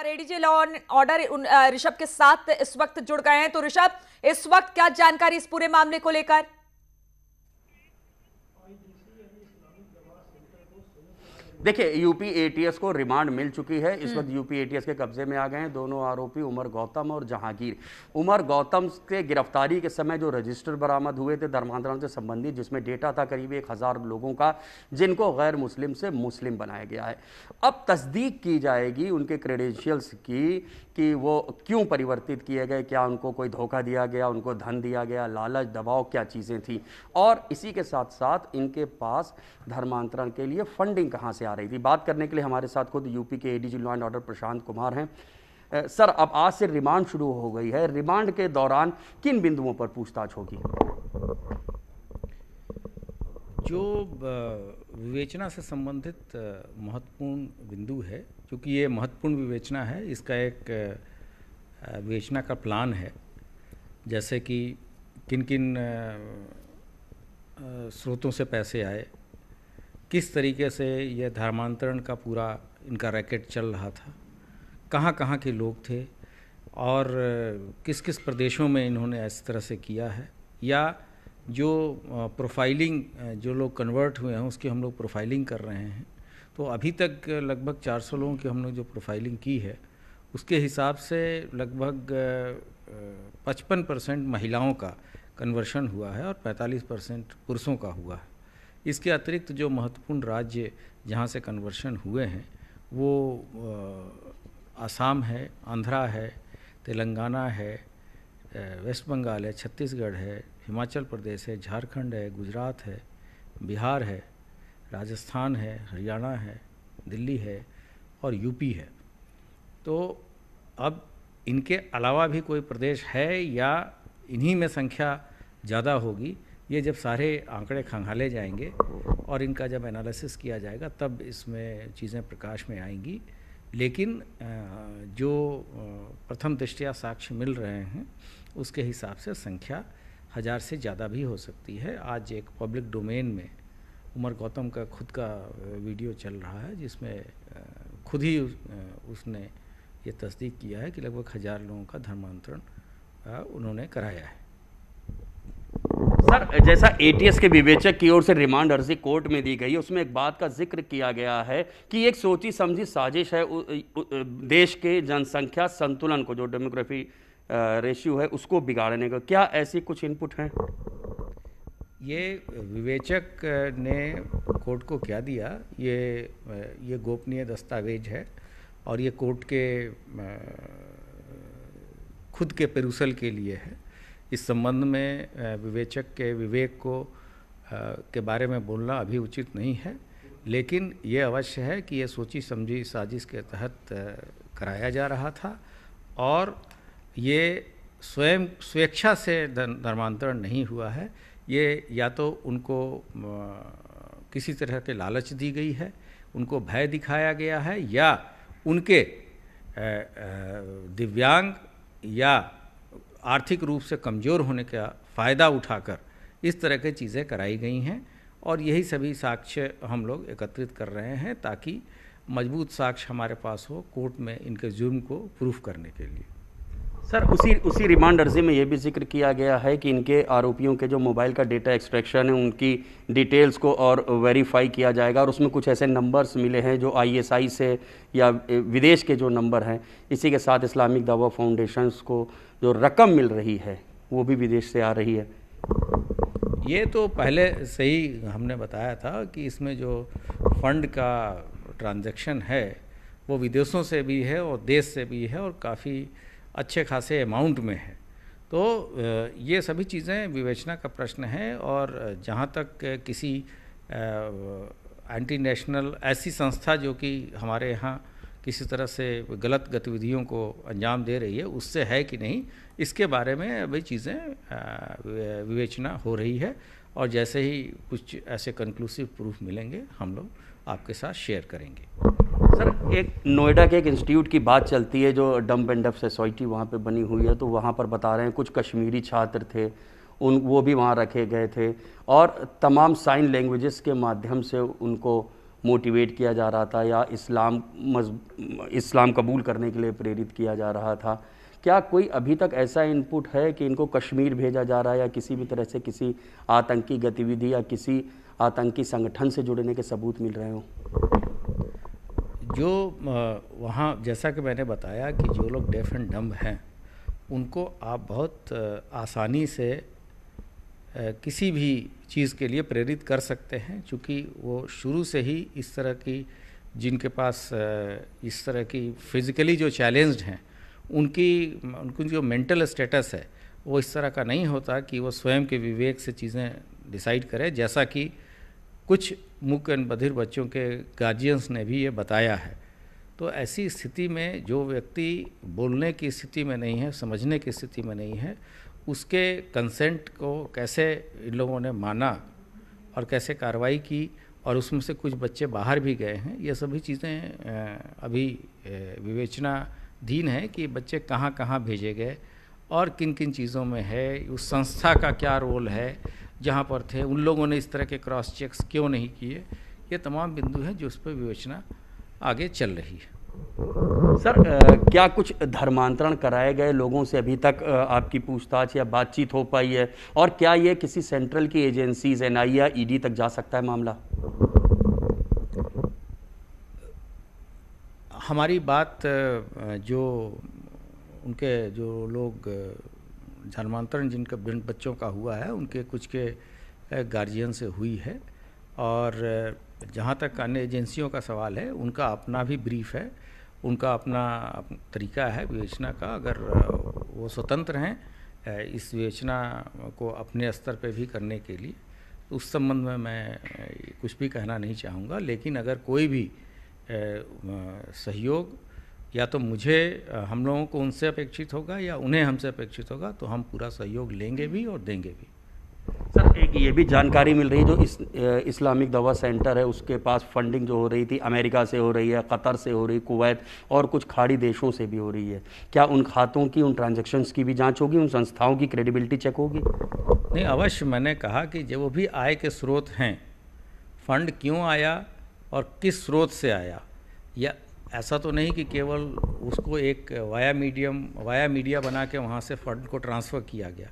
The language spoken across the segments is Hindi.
और ADG law and order Rishabh के साथ इस वक्त जुड़ गए हैं। तो ऋषभ, इस वक्त क्या जानकारी इस पूरे मामले को लेकर? देखिए, यूपी एटीएस को रिमांड मिल चुकी है। इस वक्त यूपी एटीएस के कब्जे में आ गए हैं दोनों आरोपी उमर गौतम और जहांगीर। उमर गौतम के गिरफ्तारी के समय जो रजिस्टर बरामद हुए थे धर्मांतरण से संबंधित, जिसमें डेटा था करीब 1000 लोगों का, जिनको गैर मुस्लिम से मुस्लिम बनाया गया है। अब तस्दीक की जाएगी उनके क्रेडेंशियल्स की कि वो क्यों परिवर्तित किए गए, क्या उनको कोई धोखा दिया गया, उनको धन दिया गया, लालच, दबाव, क्या चीज़ें थी, और इसी के साथ साथ इनके पास धर्मांतरण के लिए फंडिंग कहाँ से आ रही थी। बात करने के लिए हमारे साथ खुद यूपी के ADG law and order Prashant Kumar हैं। सर, अब आज से रिमांड शुरू हो गई है। रिमांड के दौरान किन बिंदुओं पर पूछताछ होगी? जो विवेचना से संबंधित महत्वपूर्ण बिंदु है, क्योंकि ये महत्वपूर्ण विवेचना है, इसका एक विवेचना का प्लान है, जैसे कि किन किन स्रोतों से पैसे आए, किस तरीके से यह धर्मांतरण का पूरा इनका रैकेट चल रहा था, कहाँ कहाँ के लोग थे और किस किस प्रदेशों में इन्होंने इस तरह से किया है, या जो प्रोफाइलिंग जो लोग कन्वर्ट हुए हैं उसकी हम लोग प्रोफाइलिंग कर रहे हैं। तो अभी तक लगभग 400 लोगों की हम लोग जो प्रोफाइलिंग की है, उसके हिसाब से लगभग 55% महिलाओं का कन्वर्शन हुआ है और 45% पुरुषों का हुआ है। इसके अतिरिक्त जो महत्वपूर्ण राज्य जहाँ से कन्वर्शन हुए हैं वो आसाम है, आंध्रा है, तेलंगाना है, वेस्ट बंगाल है, छत्तीसगढ़ है, हिमाचल प्रदेश है, झारखंड है, गुजरात है, बिहार है, राजस्थान है, हरियाणा है, दिल्ली है और यूपी है। तो अब इनके अलावा भी कोई प्रदेश है या इन्हीं में संख्या ज़्यादा होगी, ये जब सारे आंकड़े खंगाले जाएंगे और इनका जब एनालिसिस किया जाएगा तब इसमें चीज़ें प्रकाश में आएंगी। लेकिन जो प्रथम दृष्टया साक्ष्य मिल रहे हैं उसके हिसाब से संख्या 1000 से ज़्यादा भी हो सकती है। आज एक पब्लिक डोमेन में उमर गौतम का खुद का वीडियो चल रहा है, जिसमें खुद ही उसने ये तस्दीक किया है कि लगभग 1000 लोगों का धर्मांतरण उन्होंने कराया है। सर, जैसा एटीएस के विवेचक की ओर से रिमांड अर्जी कोर्ट में दी गई, उसमें एक बात का जिक्र किया गया है कि एक सोची समझी साजिश है देश के जनसंख्या संतुलन को, जो डेमोग्राफी रेशियो है, उसको बिगाड़ने का। क्या ऐसी कुछ इनपुट हैं? ये विवेचक ने कोर्ट को क्या दिया, ये गोपनीय दस्तावेज है और ये कोर्ट के खुद के पेरुसल के लिए है। इस संबंध में विवेचक के विवेक को के बारे में बोलना अभी उचित नहीं है, लेकिन ये अवश्य है कि ये सोची समझी साजिश के तहत कराया जा रहा था और ये स्वयं स्वेच्छा से धर्मांतरण नहीं हुआ है। ये या तो उनको किसी तरह के लालच दी गई है, उनको भय दिखाया गया है, या उनके दिव्यांग या आर्थिक रूप से कमज़ोर होने का फ़ायदा उठाकर इस तरह की चीज़ें कराई गई हैं। और यही सभी साक्ष्य हम लोग एकत्रित कर रहे हैं ताकि मजबूत साक्ष्य हमारे पास हो कोर्ट में इनके जुर्म को प्रूफ करने के लिए। सर, उसी रिमांड अर्जी में यह भी जिक्र किया गया है कि इनके आरोपियों के जो मोबाइल का डेटा एक्सट्रैक्शन है उनकी डिटेल्स को और वेरीफाई किया जाएगा, और उसमें कुछ ऐसे नंबर्स मिले हैं जो आईएसआई से या विदेश के जो नंबर हैं। इसी के साथ इस्लामिक दावा फाउंडेशंस को जो रकम मिल रही है वो भी विदेश से आ रही है। ये तो पहले से ही हमने बताया था कि इसमें जो फंड का ट्रांजैक्शन है वो विदेशों से भी है और देश से भी है और काफ़ी अच्छे खासे अमाउंट में है। तो ये सभी चीज़ें विवेचना का प्रश्न है। और जहाँ तक किसी एंटी नेशनल ऐसी संस्था जो कि हमारे यहाँ किसी तरह से गलत गतिविधियों को अंजाम दे रही है, उससे है कि नहीं, इसके बारे में अभी चीज़ें विवेचना हो रही है। और जैसे ही कुछ ऐसे कंक्लूसिव प्रूफ मिलेंगे हम लोग आपके साथ शेयर करेंगे। सर, एक नोएडा के एक इंस्टीट्यूट की बात चलती है जो डम्प एंड डफ सोसाइटी वहाँ पे बनी हुई है, तो वहाँ पर बता रहे हैं कुछ कश्मीरी छात्र थे, वो भी वहाँ रखे गए थे और तमाम साइन लैंग्वेजेस के माध्यम से उनको मोटिवेट किया जा रहा था या इस्लाम कबूल करने के लिए प्रेरित किया जा रहा था। क्या कोई अभी तक ऐसा इनपुट है कि इनको कश्मीर भेजा जा रहा है या किसी भी तरह से किसी आतंकी गतिविधि या किसी आतंकी संगठन से जुड़ने के सबूत मिल रहे हों? जो वहाँ जैसा कि मैंने बताया कि जो लोग डेफ एंड डम्ब हैं उनको आप बहुत आसानी से किसी भी चीज़ के लिए प्रेरित कर सकते हैं, क्योंकि वो शुरू से ही इस तरह की जिनके पास इस तरह की फिज़िकली जो चैलेंज्ड हैं उनकी जो मेंटल स्टेटस है वो इस तरह का नहीं होता कि वो स्वयं के विवेक से चीज़ें डिसाइड करें, जैसा कि कुछ मूक एंड बधिर बच्चों के गार्जियंस ने भी ये बताया है। तो ऐसी स्थिति में जो व्यक्ति बोलने की स्थिति में नहीं है, समझने की स्थिति में नहीं है, उसके कंसेंट को कैसे इन लोगों ने माना और कैसे कार्रवाई की, और उसमें से कुछ बच्चे बाहर भी गए हैं। ये सभी चीज़ें अभी विवेचनाधीन है कि बच्चे कहाँ कहाँ भेजे गए और किन किन चीज़ों में है, उस संस्था का क्या रोल है जहाँ पर थे, उन लोगों ने इस तरह के क्रॉस चेक्स क्यों नहीं किए। ये तमाम बिंदु हैं जो उस पर विवेचना आगे चल रही है। सर, क्या कुछ धर्मांतरण कराए गए लोगों से अभी तक आपकी पूछताछ या बातचीत हो पाई है, और क्या ये किसी सेंट्रल की एजेंसीज एनआईए या ईडी तक जा सकता है मामला? हमारी बात जो उनके जो लोग धर्मांतरण जिनका बच्चों का हुआ है उनके कुछ के गार्जियन से हुई है, और जहाँ तक अन्य एजेंसियों का सवाल है उनका अपना भी ब्रीफ है, उनका अपना तरीका है विवेचना का। अगर वो स्वतंत्र हैं इस विवेचना को अपने स्तर पे भी करने के लिए, तो उस संबंध में मैं कुछ भी कहना नहीं चाहूँगा। लेकिन अगर कोई भी सहयोग या तो मुझे हम लोगों को उनसे अपेक्षित होगा या उन्हें हमसे अपेक्षित होगा, तो हम पूरा सहयोग लेंगे भी और देंगे भी। सर, एक ये भी जानकारी मिल रही, जो इस्लामिक दवा सेंटर है उसके पास फंडिंग जो हो रही थी अमेरिका से हो रही है, कतर से हो रही, कुवैत और कुछ खाड़ी देशों से भी हो रही है। क्या उन खातों की, उन ट्रांजैक्शंस की भी जांच होगी, उन संस्थाओं की क्रेडिबिलिटी चेक होगी? नहीं, अवश्य। मैंने कहा कि जो भी आय के स्रोत हैं, फंड क्यों आया और किस स्रोत से आया, या ऐसा तो नहीं कि केवल उसको एक वाया मीडिया बना के वहाँ से फंड को ट्रांसफ़र किया गया।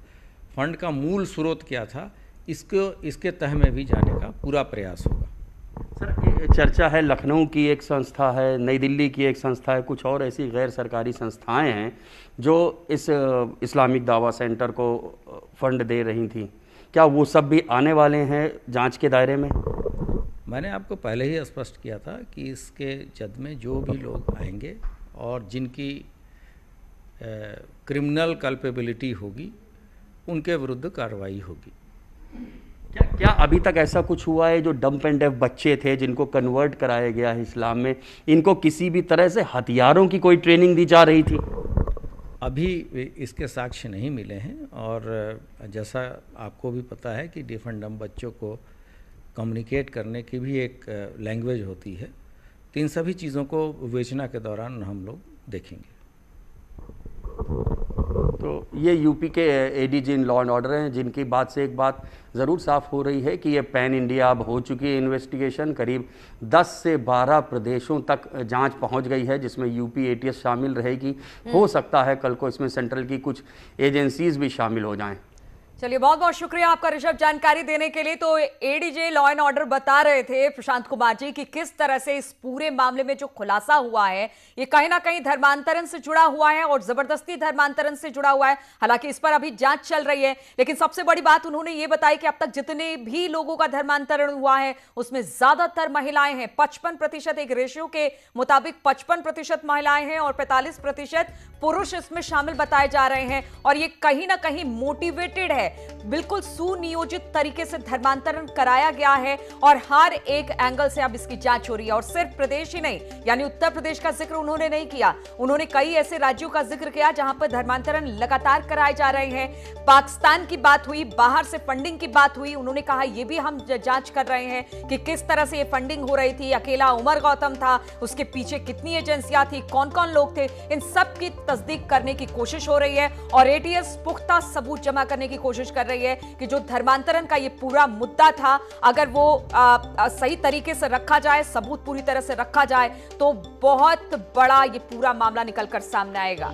फंड का मूल स्रोत क्या था, इसके तह में भी जाने का पूरा प्रयास होगा। सर, चर्चा है लखनऊ की एक संस्था है, नई दिल्ली की एक संस्था है, कुछ और ऐसी गैर सरकारी संस्थाएं हैं जो इस इस्लामिक दावा सेंटर को फंड दे रही थी। क्या वो सब भी आने वाले हैं जांच के दायरे में? मैंने आपको पहले ही स्पष्ट किया था कि इसके जद में जो भी लोग आएंगे और जिनकी क्रिमिनल कल्पेबिलिटी होगी उनके विरुद्ध कार्रवाई होगी। क्या अभी तक ऐसा कुछ हुआ है जो डम्प एंड डेफ बच्चे थे जिनको कन्वर्ट कराया गया है इस्लाम में, इनको किसी भी तरह से हथियारों की कोई ट्रेनिंग दी जा रही थी? अभी इसके साक्ष्य नहीं मिले हैं, और जैसा आपको भी पता है कि डेफ एंड डम्प बच्चों को कम्युनिकेट करने की भी एक लैंग्वेज होती है। तो इन सभी चीज़ों को विवेचना के दौरान हम लोग देखेंगे। तो ये यूपी के ADG in law and order हैं, जिनकी बात से एक बात ज़रूर साफ हो रही है कि ये पैन इंडिया अब हो चुकी है इन्वेस्टिगेशन। करीब 10 से 12 प्रदेशों तक जांच पहुंच गई है, जिसमें यूपी एटीएस शामिल रहेगी। हो सकता है कल को इसमें सेंट्रल की कुछ एजेंसीज भी शामिल हो जाएं। चलिए, बहुत बहुत शुक्रिया आपका ऋषभ जानकारी देने के लिए। तो एडीजे लॉ एंड ऑर्डर बता रहे थे प्रशांत कुमार जी कि किस तरह से इस पूरे मामले में जो खुलासा हुआ है ये कहीं ना कहीं धर्मांतरण से जुड़ा हुआ है और जबरदस्ती धर्मांतरण से जुड़ा हुआ है। हालांकि इस पर अभी जांच चल रही है, लेकिन सबसे बड़ी बात उन्होंने ये बताई कि अब तक जितने भी लोगों का धर्मांतरण हुआ है उसमें ज्यादातर महिलाएं हैं। 55% एक रेशियो के मुताबिक 55% महिलाएं हैं और 45% पुरुष इसमें शामिल बताए जा रहे हैं। और ये कहीं ना कहीं मोटिवेटेड है, बिल्कुल सुनियोजित तरीके से धर्मांतरण कराया गया है और हर एक एंगल से अब इसकी जांच हो रही है। और सिर्फ प्रदेश ही नहीं, यानी उत्तर प्रदेश का जिक्र उन्होंने नहीं किया, उन्होंने कई ऐसे राज्यों का जिक्र किया जहां पर धर्मांतरण लगातार कराए जा रहे हैं। पाकिस्तान की बात हुई, बाहर से फंडिंग की बात हुई, उन्होंने कहा यह भी हम जांच कर रहे हैं कि किस तरह से यह फंडिंग हो रही थी। अकेला उमर गौतम था, उसके पीछे कितनी एजेंसियां थी, कौन कौन लोग थे, इन सब की तस्दीक करने की कोशिश हो रही है और एटीएस पुख्ता सबूत जमा करने की कोशिश कोशिश कर रही है कि जो धर्मांतरण का ये पूरा मुद्दा था, अगर वो सही तरीके से रखा जाए, सबूत पूरी तरह से रखा जाए, तो बहुत बड़ा ये पूरा मामला निकलकर सामने आएगा।